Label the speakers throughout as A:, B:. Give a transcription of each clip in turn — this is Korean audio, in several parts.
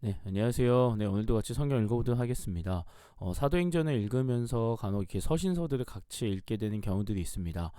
A: 네, 안녕하세요. 네, 오늘도 같이 성경 읽어보도록 하겠습니다. 사도행전을 읽으면서 간혹 이렇게 서신서들을 같이 읽게 되는 경우들이 있습니다.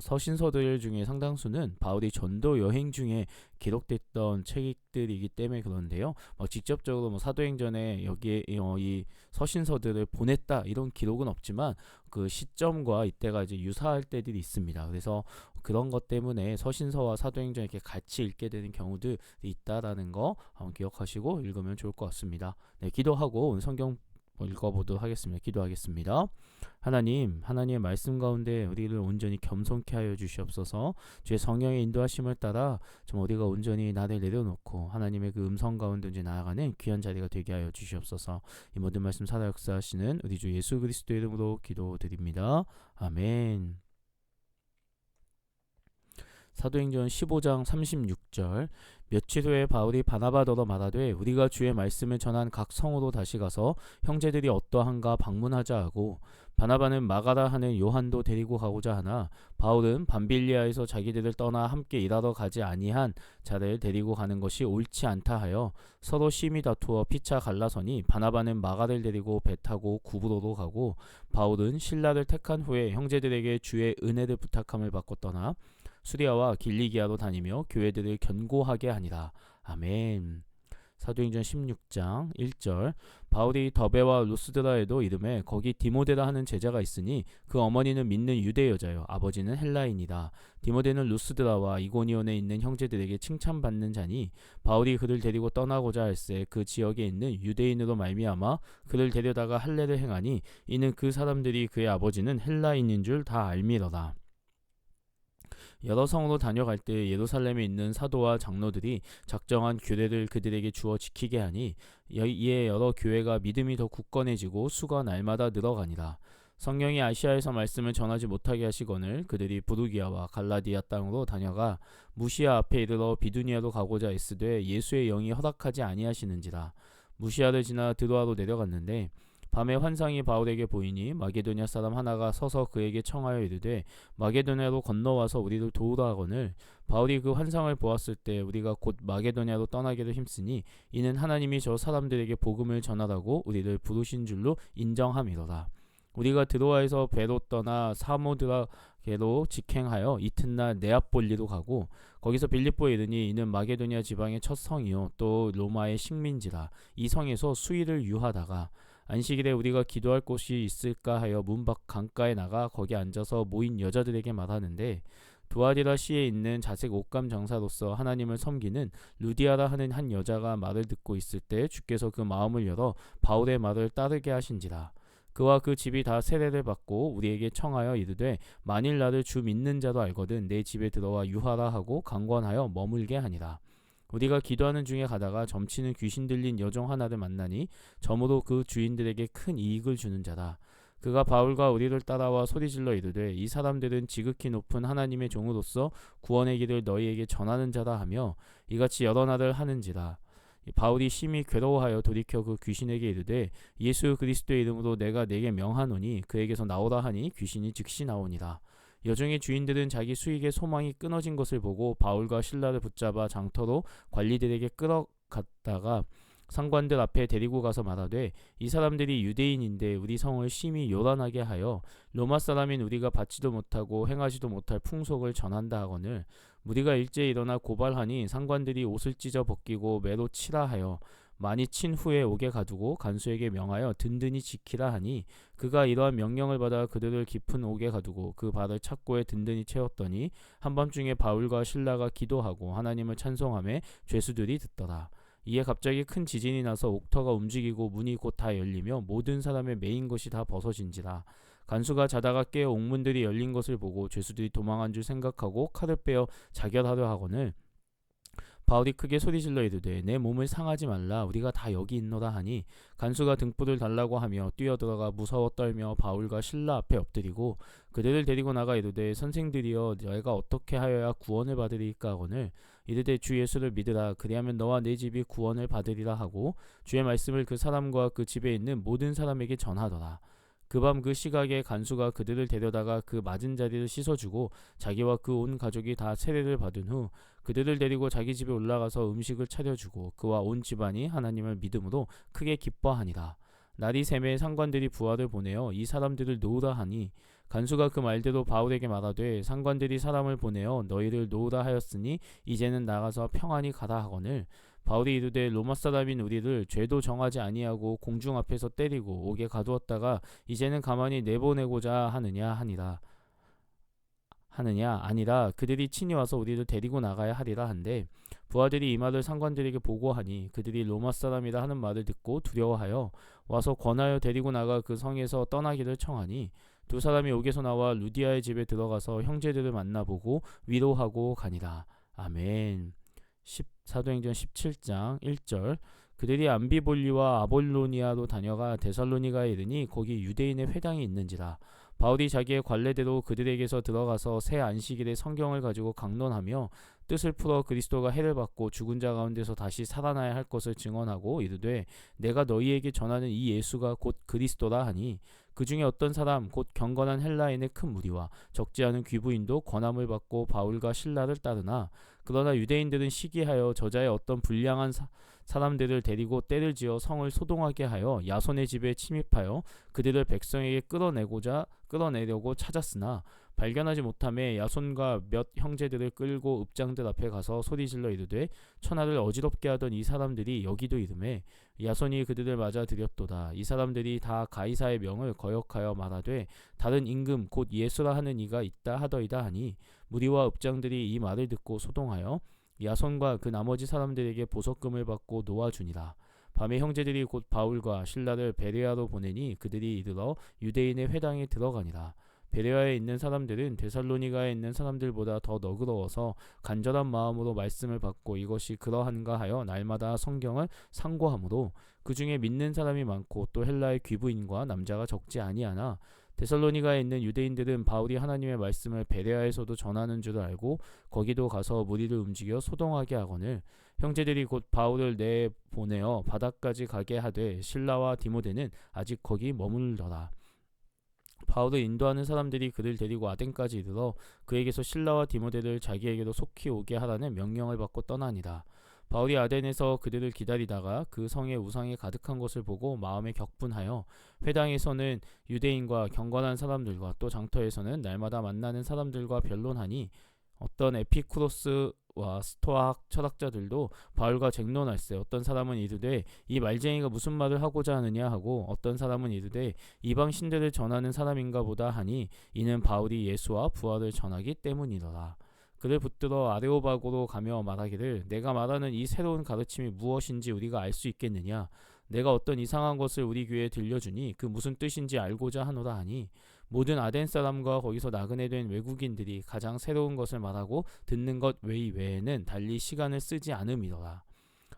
A: 서신서들 중에 상당수는 바울이 전도 여행 중에 기록됐던 책들이기 때문에 그런데요. 직접적으로 사도행전에 여기에 이 서신서들을 보냈다 이런 기록은 없지만 그 시점과 이때가 이제 유사할 때들이 있습니다. 그래서 그런 것 때문에 서신서와 사도행전 이렇게 같이 읽게 되는 경우들이 있다라는 거 한번 기억하시고 읽으면 좋을 것 같습니다. 네, 기도하고 오늘 성경 읽어보도록 하겠습니다. 기도하겠습니다. 하나님, 하나님의 말씀 가운데 우리를 온전히 겸손케 하여 주시옵소서. 주의 성령의 인도하심을 따라 좀 우리가 온전히 나를 내려놓고 하나님의 그 음성 가운데 이제 나아가는 귀한 자리가 되게 하여 주시옵소서. 이 모든 말씀 살아 역사하시는 우리 주 예수 그리스도의 이름으로 기도드립니다. 아멘. 사도행전 15장 36절. 며칠 후에 바울이 바나바더러 말하되 우리가 주의 말씀을 전한 각 성으로 다시 가서 형제들이 어떠한가 방문하자 하고, 바나바는 마가라 하는 요한도 데리고 가고자 하나 바울은 밤빌리아에서 자기들을 떠나 함께 일하러 가지 아니한 자를 데리고 가는 것이 옳지 않다 하여 서로 심히 다투어 피차 갈라서니, 바나바는 마가를 데리고 배 타고 구브로로 가고 바울은 신라를 택한 후에 형제들에게 주의 은혜를 부탁함을 받고 떠나 수리아와 길리기아로 다니며 교회들을 견고하게 하니라. 아멘. 사도행전 16장 1절. 바울이 더베와 루스드라에도 이름에 거기 디모데라 하는 제자가 있으니 그 어머니는 믿는 유대 여자요 아버지는 헬라인이다. 디모데는 루스드라와 이고니온에 있는 형제들에게 칭찬받는 자니 바울이 그를 데리고 떠나고자 할새 그 지역에 있는 유대인으로 말미암아 그를 데려다가 할례를 행하니 이는 그 사람들이 그의 아버지는 헬라인인 줄 다 알미러라. 여러 성으로 다녀갈 때 예루살렘에 있는 사도와 장로들이 작정한 규례를 그들에게 주어 지키게 하니 이에 여러 교회가 믿음이 더 굳건해지고 수가 날마다 늘어가니라. 성령이 아시아에서 말씀을 전하지 못하게 하시거늘 그들이 부르기아와 갈라디아 땅으로 다녀가 무시아 앞에 이르러 비두니아로 가고자 애쓰되 예수의 영이 허락하지 아니하시는지라. 무시아를 지나 드로아로 내려갔는데 밤에 환상이 바울에게 보이니 마게도냐 사람 하나가 서서 그에게 청하여 이르되 마게도냐로 건너와서 우리를 도우라 하거늘, 바울이 그 환상을 보았을 때 우리가 곧 마게도냐로 떠나기를 힘쓰니 이는 하나님이 저 사람들에게 복음을 전하라고 우리를 부르신 줄로 인정함이로라. 우리가 드로아에서 배로 떠나 사모드라게로 직행하여 이튿날 네아폴리로 가고 거기서 빌립보에 이르니 이는 마게도냐 지방의 첫 성이요 또 로마의 식민지라. 이 성에서 수일을 유하다가 안식일에 우리가 기도할 곳이 있을까 하여 문 밖 강가에 나가 거기 앉아서 모인 여자들에게 말하는데, 두아리라 시에 있는 자색 옷감 장사로서 하나님을 섬기는 루디아라 하는 한 여자가 말을 듣고 있을 때 주께서 그 마음을 열어 바울의 말을 따르게 하신지라. 그와 그 집이 다 세례를 받고 우리에게 청하여 이르되 만일 나를 주 믿는 자도 알거든 내 집에 들어와 유하라 하고 강권하여 머물게 하니라. 우리가 기도하는 중에 가다가 점치는 귀신 들린 여종 하나를 만나니 점으로 그 주인들에게 큰 이익을 주는 자다. 그가 바울과 우리를 따라와 소리질러 이르되 이 사람들은 지극히 높은 하나님의 종으로서 구원의 길을 너희에게 전하는 자다 하며 이같이 여러 날을 하는지라. 바울이 심히 괴로워하여 돌이켜 그 귀신에게 이르되 예수 그리스도의 이름으로 내가 네게 명하노니 그에게서 나오라 하니 귀신이 즉시 나오니라. 여종의 주인들은 자기 수익의 소망이 끊어진 것을 보고 바울과 신라를 붙잡아 장터로 관리들에게 끌어갔다가 상관들 앞에 데리고 가서 말하되 이 사람들이 유대인인데 우리 성을 심히 요란하게 하여 로마 사람인 우리가 받지도 못하고 행하지도 못할 풍속을 전한다 하거늘, 무리가 일제히 일어나 고발하니 상관들이 옷을 찢어 벗기고 매로 치라 하여 많이 친 후에 옥에 가두고 간수에게 명하여 든든히 지키라 하니 그가 이러한 명령을 받아 그들을 깊은 옥에 가두고 그 발을 착고에 든든히 채웠더니 한밤중에 바울과 신라가 기도하고 하나님을 찬송하며 죄수들이 듣더라. 이에 갑자기 큰 지진이 나서 옥터가 움직이고 문이 곧 다 열리며 모든 사람의 매인 것이 다 벗어진지라. 간수가 자다가 깨어 옥문들이 열린 것을 보고 죄수들이 도망한 줄 생각하고 칼을 빼어 자결하려 하거늘, 바울이 크게 소리질러 이르되 내 몸을 상하지 말라 우리가 다 여기 있노라 하니 간수가 등불을 달라고 하며 뛰어들어가 무서워 떨며 바울과 신라 앞에 엎드리고 그들을 데리고 나가 이르되 선생들이여 내가 어떻게 하여야 구원을 받으리까 하거늘, 이르되 주 예수를 믿으라 그리하면 너와 내 집이 구원을 받으리라 하고 주의 말씀을 그 사람과 그 집에 있는 모든 사람에게 전하더라. 그 밤 그 시각에 간수가 그들을 데려다가 그 맞은 자리를 씻어주고 자기와 그 온 가족이 다 세례를 받은 후 그들을 데리고 자기 집에 올라가서 음식을 차려주고 그와 온 집안이 하나님을 믿음으로 크게 기뻐하니라. 날이 새매 상관들이 부하를 보내어 이 사람들을 놓으라 하니 간수가 그 말대로 바울에게 말하되 상관들이 사람을 보내어 너희를 놓으라 하였으니 이제는 나가서 평안히 가라 하거늘 바울이 이르되 로마 사람인 우리를 죄도 정하지 아니하고 공중 앞에서 때리고 옥에 가두었다가 이제는 가만히 내보내고자 하느냐 아니라 그들이 친히 와서 우리를 데리고 나가야 하리라 한데 부하들이 이 말을 상관들에게 보고하니 그들이 로마 사람이라 하는 말을 듣고 두려워하여 와서 권하여 데리고 나가 그 성에서 떠나기를 청하니 두 사람이 옥에서 나와 루디아의 집에 들어가서 형제들을 만나보고 위로하고 가니라. 아멘. 사도행전 17장 1절. 그들이 암비볼리와 아볼로니아로 다녀가 데살로니가에 이르니 거기 유대인의 회당이 있는지라. 바울이 자기의 관례대로 그들에게서 들어가서 새 안식일에 성경을 가지고 강론하며 뜻을 풀어 그리스도가 해를 받고 죽은 자 가운데서 다시 살아나야 할 것을 증언하고 이르되 내가 너희에게 전하는 이 예수가 곧 그리스도라 하니 그 중에 어떤 사람 곧 경건한 헬라인의 큰 무리와 적지 않은 귀부인도 권함을 받고 바울과 신라를 따르나 그러나 유대인들은 시기하여 저자의 어떤 불량한 사람들을 데리고 때를 지어 성을 소동하게 하여 야손의 집에 침입하여 그들을 백성에게 끌어내려고 찾았으나 발견하지 못하매 야손과 몇 형제들을 끌고 읍장들 앞에 가서 소리질러 이르되 천하를 어지럽게 하던 이 사람들이 여기도 이르매 야손이 그들을 맞아 들였도다. 이 사람들이 다 가이사의 명을 거역하여 말하되 다른 임금 곧 예수라 하는 이가 있다 하더이다 하니 무리와 읍장들이 이 말을 듣고 소동하여 야손과 그 나머지 사람들에게 보석금을 받고 놓아주니라. 밤에 형제들이 곧 바울과 신라를 베레아로 보내니 그들이 이르러 유대인의 회당에 들어가니라. 베레아에 있는 사람들은 데살로니가에 있는 사람들보다 더 너그러워서 간절한 마음으로 말씀을 받고 이것이 그러한가 하여 날마다 성경을 상고하므로 그 중에 믿는 사람이 많고 또 헬라의 귀부인과 남자가 적지 아니하나 데살로니가에 있는 유대인들은 바울이 하나님의 말씀을 베레아에서도 전하는 줄 알고 거기도 가서 무리를 움직여 소동하게 하거늘 형제들이 곧 바울을 내보내어 바다까지 가게 하되 실라와 디모데는 아직 거기 머물더라. 바울을 인도하는 사람들이 그를 데리고 아덴까지 이르러 그에게서 실라와 디모데를 자기에게로 속히 오게 하라는 명령을 받고 떠나니라. 바울이 아덴에서 그들을 기다리다가 그 성에 우상이 가득한 것을 보고 마음에 격분하여 회당에서는 유대인과 경건한 사람들과 또 장터에서는 날마다 만나는 사람들과 변론하니 어떤 에피쿠로스와 스토아학 철학자들도 바울과 쟁론할세 어떤 사람은 이르되 이 말쟁이가 무슨 말을 하고자 하느냐 하고 어떤 사람은 이르되 이방 신들을 전하는 사람인가 보다 하니 이는 바울이 예수와 부활을 전하기 때문이더라. 그를 붙들어 아레오바고로 가며 말하기를 내가 말하는 이 새로운 가르침이 무엇인지 우리가 알 수 있겠느냐. 내가 어떤 이상한 것을 우리 교회에 들려주니 그 무슨 뜻인지 알고자 하노라 하니 모든 아덴 사람과 거기서 나그네 된 외국인들이 가장 새로운 것을 말하고 듣는 것 외에는 달리 시간을 쓰지 않음이더라.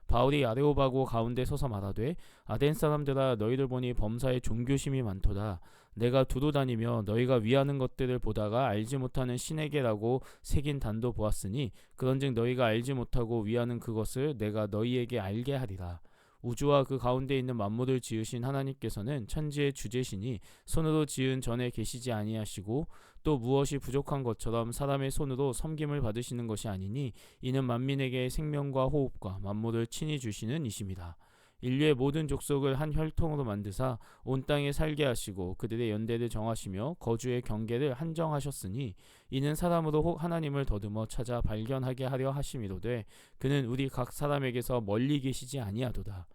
A: 바울이 아레오바고 가운데 서서 말하되 아덴 사람들아 너희들 보니 범사에 종교심이 많도다. 내가 두루 다니며 너희가 위하는 것들을 보다가 알지 못하는 신에게라고 새긴 단도 보았으니 그런즉 너희가 알지 못하고 위하는 그것을 내가 너희에게 알게 하리라. 우주와 그 가운데 있는 만물을 지으신 하나님께서는 천지의 주제시니 손으로 지은 전에 계시지 아니하시고 또 무엇이 부족한 것처럼 사람의 손으로 섬김을 받으시는 것이 아니니 이는 만민에게 생명과 호흡과 만물을 친히 주시는 이심이다. 인류의 모든 족속을 한 혈통으로 만드사 온 땅에 살게 하시고 그들의 연대를 정하시며 거주의 경계를 한정하셨으니 이는 사람으로 하나님을 더듬어 찾아 발견하게 하려 하심이로되 그는 우리 각 사람에게서 멀리 계시지 아니하도다.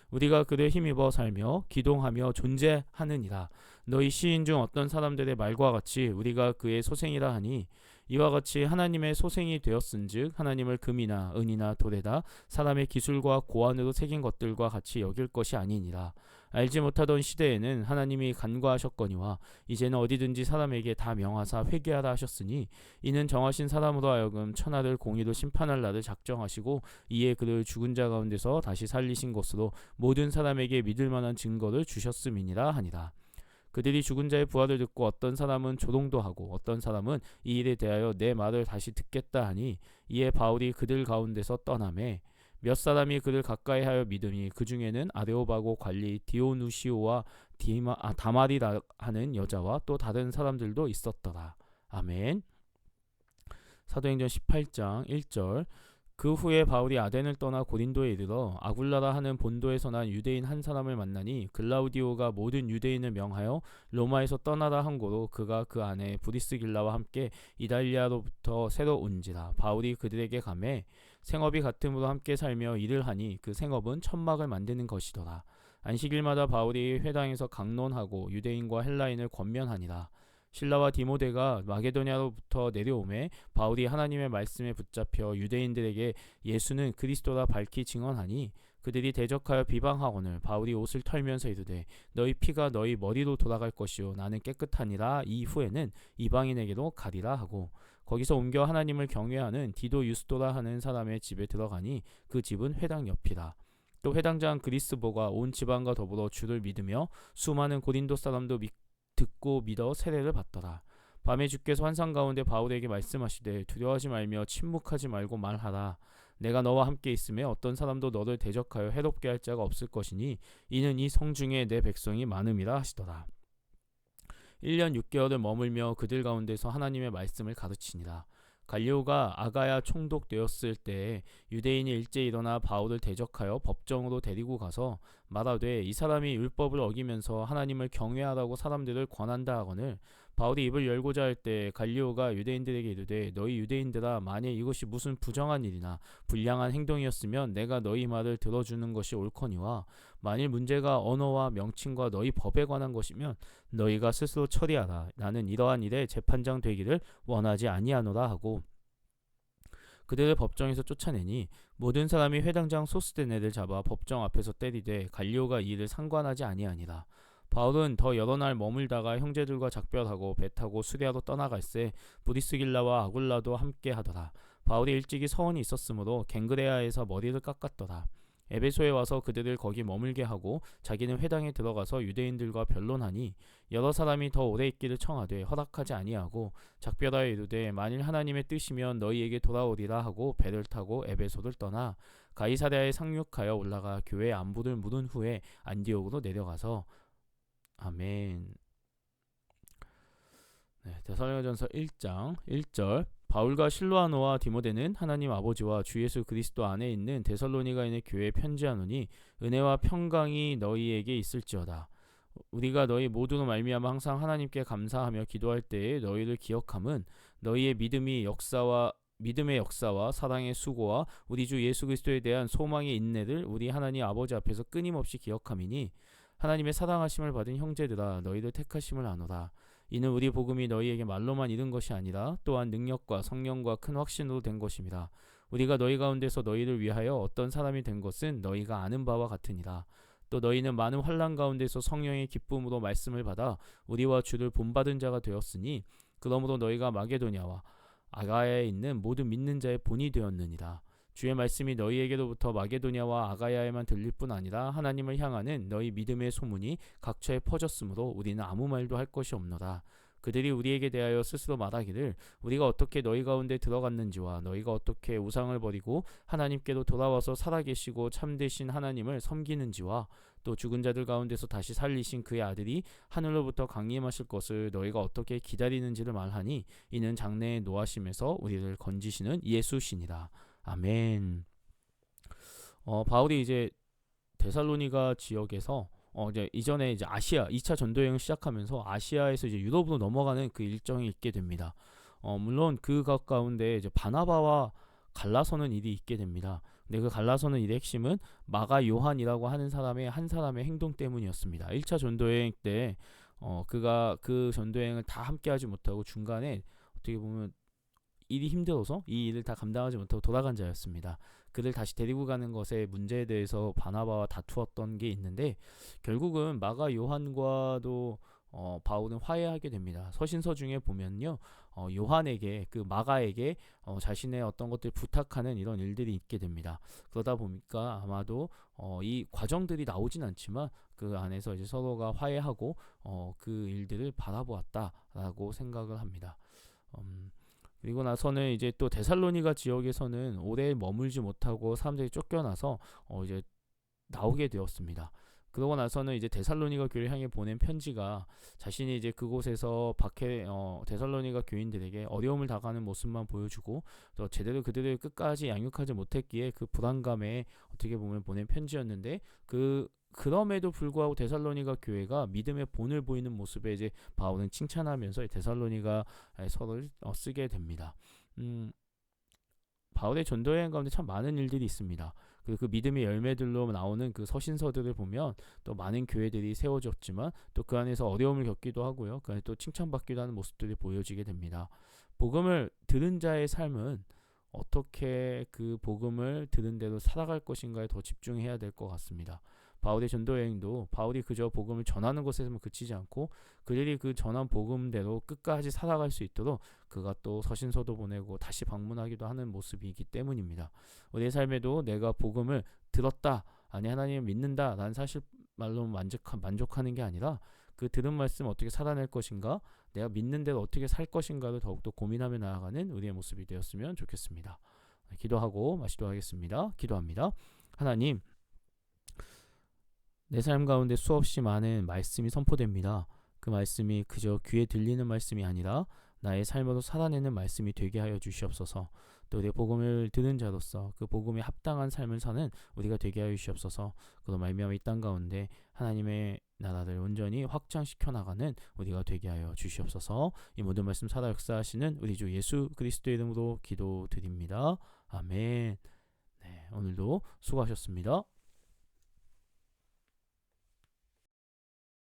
A: 우리가 그를 힘입어 살며 기동하며 존재하느니라. 너희 시인 중 어떤 사람들의 말과 같이 우리가 그의 소생이라 하니 이와 같이 하나님의 소생이 되었은즉 하나님을 금이나 은이나 돌에다 사람의 기술과 고안으로 새긴 것들과 같이 여길 것이 아니니라. 알지 못하던 시대에는 하나님이 간과하셨거니와 이제는 어디든지 사람에게 다 명하사 회개하라 하셨으니 이는 정하신 사람으로 하여금 천하를 공의로 심판할 날을 작정하시고 이에 그를 죽은 자 가운데서 다시 살리신 것으로 모든 사람에게 믿을 만한 증거를 주셨음이니라 하니라. 그들이 죽은 자의 부활을 듣고 어떤 사람은 조롱도 하고 어떤 사람은 이 일에 대하여 내 말을 다시 듣겠다 하니 이에 바울이 그들 가운데서 떠나매 몇 사람이 그를 가까이하여 믿으니 그 중에는 아레오바고 관리 디오누시오와 다마리라 하는 여자와 또 다른 사람들도 있었더라. 아멘. 사도행전 18장 1절. 그 후에 바울이 아덴을 떠나 고린도에 이르러 아굴라라 하는 본도에서 난 유대인 한 사람을 만나니 글라우디오가 모든 유대인을 명하여 로마에서 떠나라 한 고로 그가 그 안에 브리스길라와 함께 이달리아로부터 새로 온지라. 바울이 그들에게 가매 생업이 같음으로 함께 살며 일을 하니 그 생업은 천막을 만드는 것이더라. 안식일마다 바울이 회당에서 강론하고 유대인과 헬라인을 권면하니라. 실라와 디모데가 마게도냐로부터 내려오매 바울이 하나님의 말씀에 붙잡혀 유대인들에게 예수는 그리스도라 밝히 증언하니 그들이 대적하여 비방하거늘 바울이 옷을 털면서 이르되 너희 피가 너희 머리로 돌아갈 것이요 나는 깨끗하니라. 이후에는 이방인에게로 가리라 하고 거기서 옮겨 하나님을 경외하는 디도 유스도라 하는 사람의 집에 들어가니 그 집은 회당 옆이라. 또 회당장 그리스보가 온 지방과 더불어 주를 믿으며 수많은 고린도 사람도 듣고 믿어 세례를 받더라. 밤에 주께서 환상 가운데 바울에게 말씀하시되 두려워하지 말며 침묵하지 말고 말하라. 내가 너와 함께 있음에 어떤 사람도 너를 대적하여 해롭게 할 자가 없을 것이니 이는 이 성중에 내 백성이 많음이라 하시더라. 1년 6개월을 머물며 그들 가운데서 하나님의 말씀을 가르치니라. 갈리오가 아가야 총독되었을 때에 유대인이 일제히 일어나 바울을 대적하여 법정으로 데리고 가서 말하되 이 사람이 율법을 어기면서 하나님을 경외하라고 사람들을 권한다 하거늘 바울이 입을 열고자 할 때 갈리오가 유대인들에게 이르되 너희 유대인들아 만일 이것이 무슨 부정한 일이나 불량한 행동이었으면 내가 너희 말을 들어주는 것이 옳거니와 만일 문제가 언어와 명칭과 너희 법에 관한 것이면 너희가 스스로 처리하라. 나는 이러한 일에 재판장 되기를 원하지 아니하노라 하고 그들을 법정에서 쫓아내니 모든 사람이 회당장 소스데네를 잡아 법정 앞에서 때리되 갈리오가 이 일을 상관하지 아니하니라. 바울은 더 여러 날 머물다가 형제들과 작별하고 배 타고 수리아로 떠나갈새 브리스길라와 아굴라도 함께 하더라. 바울이 일찍이 서원이 있었으므로 갱그레아에서 머리를 깎았더라. 에베소에 와서 그들을 거기 머물게 하고 자기는 회당에 들어가서 유대인들과 변론하니 여러 사람이 더 오래 있기를 청하되 허락하지 아니하고 작별하여 이르되 만일 하나님의 뜻이면 너희에게 돌아오리라 하고 배를 타고 에베소를 떠나 가이사랴에 상륙하여 올라가 교회의 안부를 물은 후에 안디옥으로 내려가서 아멘. 데살로니가전서 1장 1절. 바울과 실로아노와 디모데는 하나님 아버지와 주 예수 그리스도 안에 있는 데살로니가인의 교회에 편지하노니 은혜와 평강이 너희에게 있을지어다. 우리가 너희 모두로 말미암아 항상 하나님께 감사하며 기도할 때에 너희를 기억함은 너희의 믿음의 역사와 사랑의 수고와 우리 주 예수 그리스도에 대한 소망의 인내를 우리 하나님 아버지 앞에서 끊임없이 기억함이니 하나님의 사랑하심을 받은 형제들아 너희를 택하심을 아노라. 이는 우리 복음이 너희에게 말로만 이른 것이 아니라 또한 능력과 성령과 큰 확신으로 된 것입니다. 우리가 너희 가운데서 너희를 위하여 어떤 사람이 된 것은 너희가 아는 바와 같으니라. 또 너희는 많은 환난 가운데서 성령의 기쁨으로 말씀을 받아 우리와 주를 본받은 자가 되었으니 그러므로 너희가 마게도냐와 아가야에 있는 모든 믿는 자의 본이 되었느니라. 주의 말씀이 너희에게로부터 마게도냐와 아가야에만 들릴 뿐 아니라 하나님을 향하는 너희 믿음의 소문이 각처에 퍼졌으므로 우리는 아무 말도 할 것이 없노라. 그들이 우리에게 대하여 스스로 말하기를 우리가 어떻게 너희 가운데 들어갔는지와 너희가 어떻게 우상을 버리고 하나님께로 돌아와서 살아계시고 참되신 하나님을 섬기는지와 또 죽은 자들 가운데서 다시 살리신 그의 아들이 하늘로부터 강림하실 것을 너희가 어떻게 기다리는지를 말하니 이는 장래의 노하심에서 우리를 건지시는 예수시니라. 아멘. 바울이 이제 데살로니가 지역에서 이제 이전에 이제 아시아 2차 전도 여행을 시작하면서 아시아에서 이제 유럽으로 넘어가는 그 일정이 있게 됩니다. 물론 그 가운데 이제 바나바와 갈라서는 일이 있게 됩니다. 근데 그 갈라서는 일의 핵심은 마가 요한이라고 하는 한 사람의 행동 때문이었습니다. 1차 전도 여행 때 그가 그 전도 여행을 다 함께 하지 못하고 중간에 어떻게 보면 일이 힘들어서 이 일을 다 감당하지 못하고 돌아간 자였습니다. 그를 다시 데리고 가는 것의 문제에 대해서 바나바와 다투었던 게 있는데 결국은 마가 요한과도 바울은 화해하게 됩니다. 서신서 중에 보면요, 요한에게 그 마가에게 자신의 어떤 것들 부탁하는 이런 일들이 있게 됩니다. 그러다 보니까 아마도 이 과정들이 나오진 않지만 그 안에서 이제 서로가 화해하고 그 일들을 바라보았다라고 생각을 합니다. 그리고 나서는 이제 또 데살로니가 지역에서는 오래 머물지 못하고 사람들이 쫓겨나서 이제 나오게 되었습니다. 그러고 나서는 이제 데살로니가 교회를 향해 보낸 편지가 자신이 이제 그곳에서 데살로니가 교인들에게 어려움을 당하는 모습만 보여주고 또 제대로 그들을 끝까지 양육하지 못했기에 그 불안감에 어떻게 보면 보낸 편지였는데 그럼에도 불구하고 데살로니가 교회가 믿음의 본을 보이는 모습에 이제 바울은 칭찬하면서 데살로니가 서를 쓰게 됩니다. 바울의 전도 여행 가운데 참 많은 일들이 있습니다. 그 믿음의 열매들로 나오는 그 서신서들을 보면 또 많은 교회들이 세워졌지만 또 그 안에서 어려움을 겪기도 하고요. 그 안에 또 칭찬받기도 하는 모습들이 보여지게 됩니다. 복음을 들은 자의 삶은 어떻게 그 복음을 들은 대로 살아갈 것인가에 더 집중해야 될 것 같습니다. 바울의 전도 여행도 바울이 그저 복음을 전하는 것에서만 그치지 않고 그들이 그 전한 복음대로 끝까지 살아갈 수 있도록 그가 또 서신서도 보내고 다시 방문하기도 하는 모습이기 때문입니다. 우리의 삶에도 내가 복음을 들었다, 아니 하나님을 믿는다 라는 사실말로 만족하는 게 아니라 그 들은 말씀 어떻게 살아낼 것인가, 내가 믿는 대로 어떻게 살 것인가를 더욱더 고민하며 나아가는 우리의 모습이 되었으면 좋겠습니다. 기도하고 마치도록 하겠습니다. 기도합니다. 하나님, 내 삶 가운데 수없이 많은 말씀이 선포됩니다. 그 말씀이 그저 귀에 들리는 말씀이 아니라 나의 삶으로 살아내는 말씀이 되게 하여 주시옵소서. 또 내 복음을 들은 자로서 그 복음에 합당한 삶을 사는 우리가 되게 하여 주시옵소서. 그로 말미암아 이 땅 가운데 하나님의 나라를 온전히 확장시켜 나가는 우리가 되게 하여 주시옵소서. 이 모든 말씀 살아 역사하시는 우리 주 예수 그리스도의 이름으로 기도드립니다. 아멘. 네, 오늘도 수고하셨습니다.